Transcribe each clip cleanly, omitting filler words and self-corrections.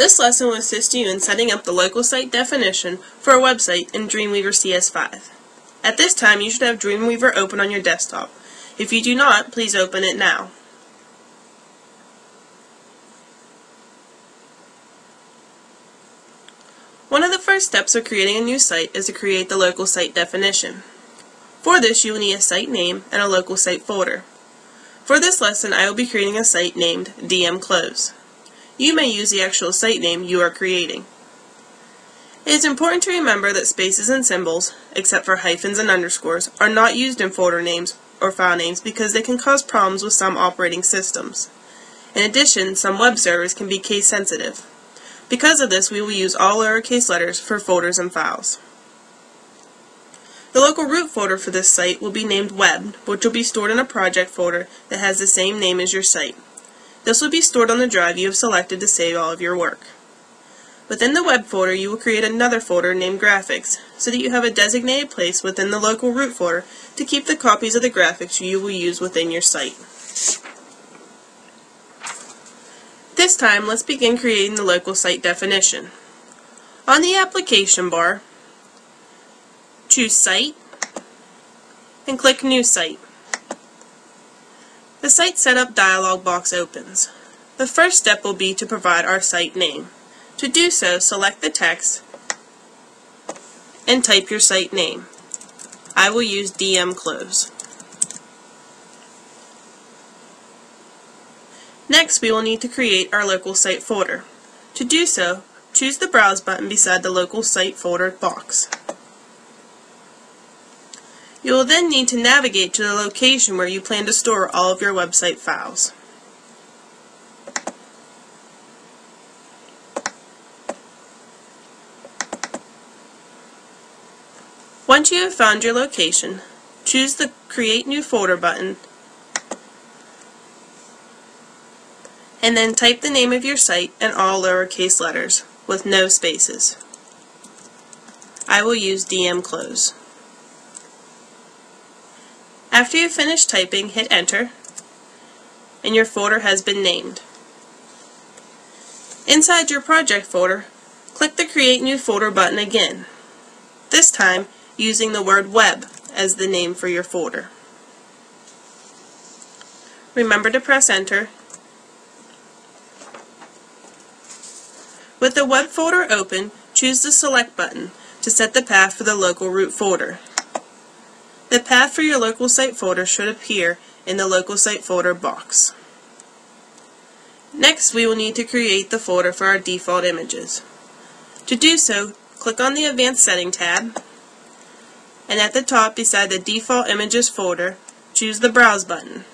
This lesson will assist you in setting up the local site definition for a website in Dreamweaver CS5. At this time, you should have Dreamweaver open on your desktop. If you do not, please open it now. One of the first steps of creating a new site is to create the local site definition. For this, you will need a site name and a local site folder. For this lesson, I will be creating a site named DMClose. You may use the actual site name you are creating. It is important to remember that spaces and symbols, except for hyphens and underscores, are not used in folder names or file names because they can cause problems with some operating systems. In addition, some web servers can be case sensitive. Because of this, we will use all lowercase letters for folders and files. The local root folder for this site will be named Web, which will be stored in a project folder that has the same name as your site. This will be stored on the drive you have selected to save all of your work. Within the Web folder, you will create another folder named Graphics, so that you have a designated place within the local root folder to keep the copies of the graphics you will use within your site. This time, let's begin creating the local site definition. On the application bar, choose Site and click New Site. The Site Setup dialog box opens. The first step will be to provide our site name. To do so, select the text and type your site name. I will use DMClose. Next, we will need to create our local site folder. To do so, choose the Browse button beside the local site folder box. You will then need to navigate to the location where you plan to store all of your website files. Once you have found your location, choose the Create New Folder button and then type the name of your site in all lowercase letters with no spaces. I will use DMClose. After you finish typing, hit Enter, and your folder has been named. Inside your project folder, click the Create New Folder button again, this time using the word Web as the name for your folder. Remember to press Enter. With the Web folder open, choose the Select button to set the path for the local root folder. The path for your local site folder should appear in the local site folder box. Next, we will need to create the folder for our default images. To do so, click on the Advanced Setting tab, and at the top beside the Default Images folder, choose the Browse button.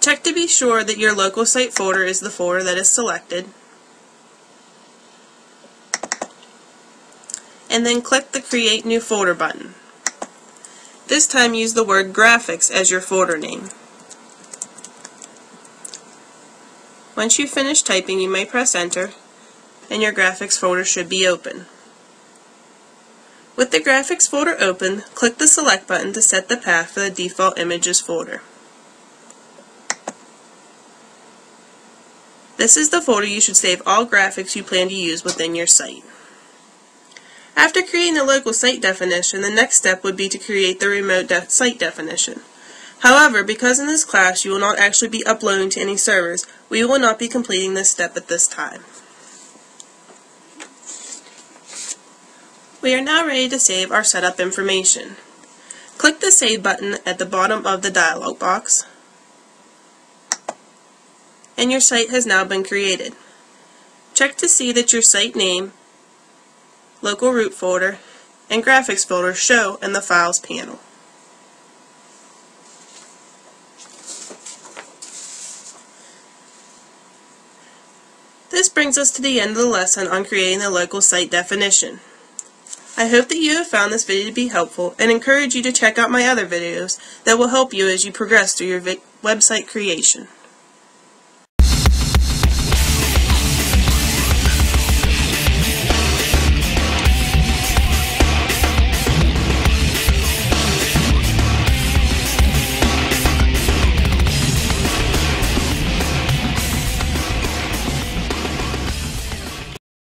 Check to be sure that your local site folder is the folder that is selected, and then click the Create New Folder button. This time use the word Graphics as your folder name. Once you finish typing, you may press Enter, and your Graphics folder should be open. With the Graphics folder open, click the Select button to set the path for the Default Images folder. This is the folder you should save all graphics you plan to use within your site. After creating the local site definition, the next step would be to create the remote site definition. However, because in this class you will not actually be uploading to any servers, we will not be completing this step at this time. We are now ready to save our setup information. Click the Save button at the bottom of the dialog box, and your site has now been created. Check to see that your site name, local root folder, and graphics folder show in the Files panel. This brings us to the end of the lesson on creating the local site definition. I hope that you have found this video to be helpful and encourage you to check out my other videos that will help you as you progress through your website creation.